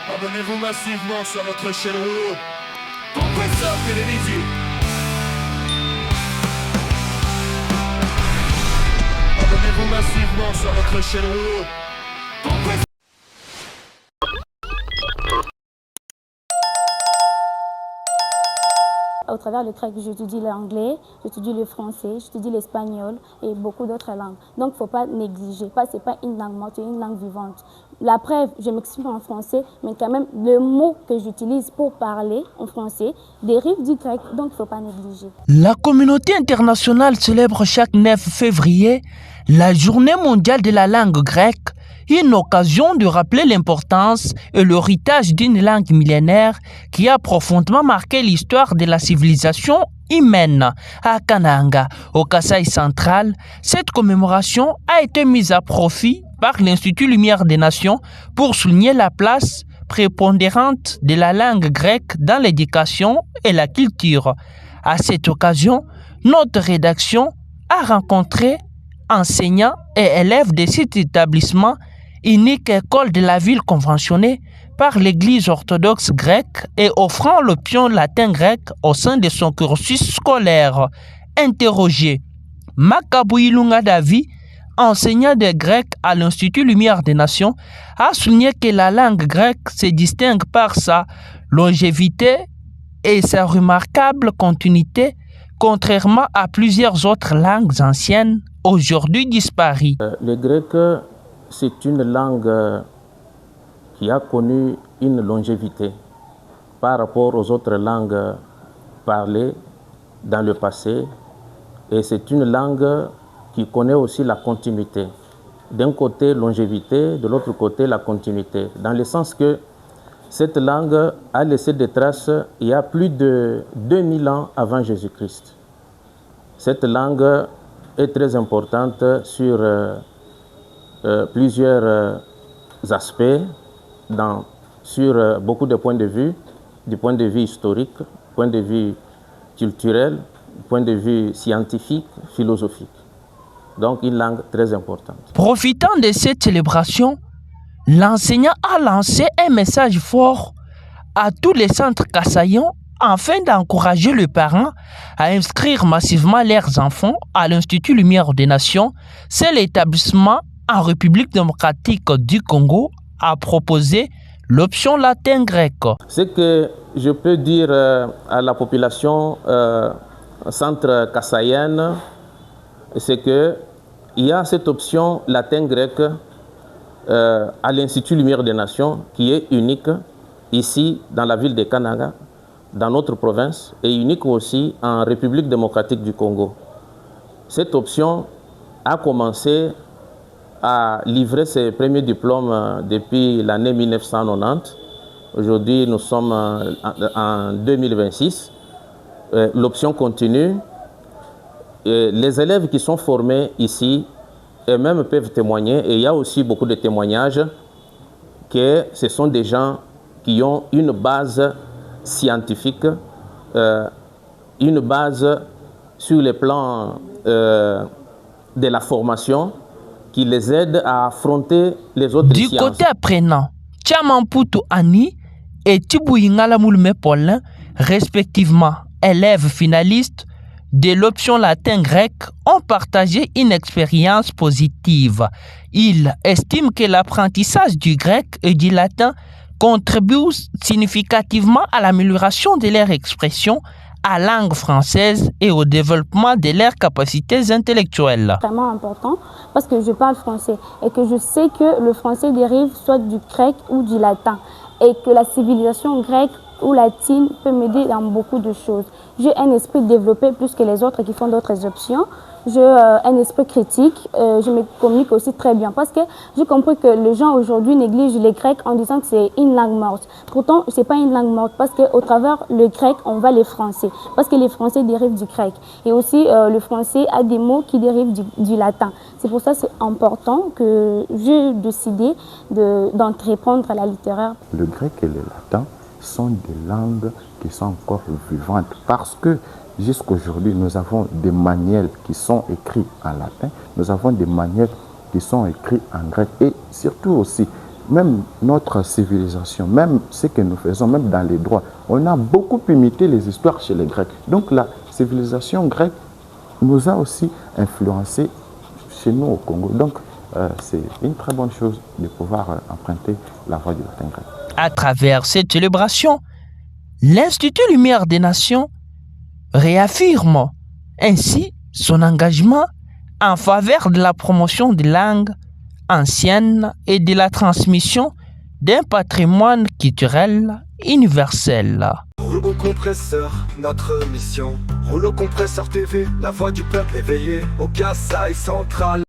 Abonnez-vous massivement sur notre chaîne Hulu. Compresseur télévisé. Abonnez-vous massivement sur notre chaîne Hulu. Compresseur. Au travers le grec, j'étudie l'anglais, j'étudie le français, j'étudie l'espagnol et beaucoup d'autres langues. Donc, il ne faut pas négliger. Ce n'est pas une langue morte, c'est une langue vivante. La preuve, je m'exprime en français, mais quand même, le mot que j'utilise pour parler en français dérive du grec, donc il ne faut pas négliger. La communauté internationale célèbre chaque 9 février la Journée mondiale de la langue grecque, une occasion de rappeler l'importance et l'héritage d'une langue millénaire qui a profondément marqué l'histoire de la civilisation humaine. À Kananga, au Kasaï central, cette commémoration a été mise à profit par l'Institut Lumière des Nations pour souligner la place prépondérante de la langue grecque dans l'éducation et la culture. À cette occasion, notre rédaction a rencontré enseignants et élèves de cet établissement, unique école de la ville conventionnée par l'Église orthodoxe grecque et offrant l'option latin-grec au sein de son cursus scolaire. Interrogé, Makabou Ilunga Davi, enseignant de grec à l'Institut Lumière des Nations, a souligné que la langue grecque se distingue par sa longévité et sa remarquable continuité, contrairement à plusieurs autres langues anciennes aujourd'hui disparues. Le grec, c'est une langue qui a connu une longévité par rapport aux autres langues parlées dans le passé. Et c'est une langue qui connaît aussi la continuité. D'un côté, longévité, de l'autre côté, la continuité. Dans le sens que cette langue a laissé des traces il y a plus de 2000 ans avant Jésus-Christ. Cette langue est très importante sur plusieurs aspects, sur beaucoup de points de vue, du point de vue historique, du point de vue culturel, du point de vue scientifique, philosophique. Donc une langue très importante. Profitant de cette célébration, l'enseignant a lancé un message fort à tous les centres kassaïens afin d'encourager les parents à inscrire massivement leurs enfants à l'Institut Lumière des Nations. C'est l'établissement en République démocratique du Congo a proposé l'option latin-grec. Ce que je peux dire à la population centre kassaïenne, c'est qu'il y a cette option latin-grec à l'Institut Lumière des Nations qui est unique ici dans la ville de Kananga, dans notre province, et unique aussi en République démocratique du Congo. Cette option a commencé à livrer ses premiers diplômes depuis l'année 1990. Aujourd'hui, nous sommes en 2026. L'option continue. Et les élèves qui sont formés ici, eux-mêmes peuvent témoigner, et il y a aussi beaucoup de témoignages que ce sont des gens qui ont une base scientifique, une base sur le plan de la formation qui les aide à affronter les autres du sciences. Côté apprenant, Tchamamputu Ani et Tibouingala Moulme Paulin, respectivement élèves finalistes de l'option latin-grec, ont partagé une expérience positive. Ils estiment que l'apprentissage du grec et du latin contribue significativement à l'amélioration de leur expression à langue française et au développement de leurs capacités intellectuelles. C'est vraiment important parce que je parle français et que je sais que le français dérive soit du grec ou du latin et que la civilisation grecque ou latine peut m'aider dans beaucoup de choses. J'ai un esprit développé plus que les autres qui font d'autres options. J'ai un esprit critique, je me communique aussi très bien parce que j'ai compris que les gens aujourd'hui négligent les grecs en disant que c'est une langue morte. Pourtant, ce n'est pas une langue morte parce qu'au travers le grec, on va les français parce que les français dérivent du grec. Et aussi, le français a des mots qui dérivent du latin. C'est pour ça que c'est important que j'ai décidé d'entreprendre la littéraire. Le grec et le latin sont des langues qui sont encore vivantes parce que jusqu'aujourd'hui, nous avons des manuels qui sont écrits en latin, nous avons des manuels qui sont écrits en grec et surtout aussi même notre civilisation, même ce que nous faisons, même dans les droits, on a beaucoup imité les histoires chez les Grecs. Donc la civilisation grecque nous a aussi influencé chez nous au Congo. Donc c'est une très bonne chose de pouvoir emprunter la voie du latin grec. À travers cette célébration, l'Institut Lumière des Nations réaffirme ainsi son engagement en faveur de la promotion des langues anciennes et de la transmission d'un patrimoine culturel universel. Rouleau compresseur, notre mission. Rouleau compresseur TV, la voix du peuple éveillé au Kasaï central.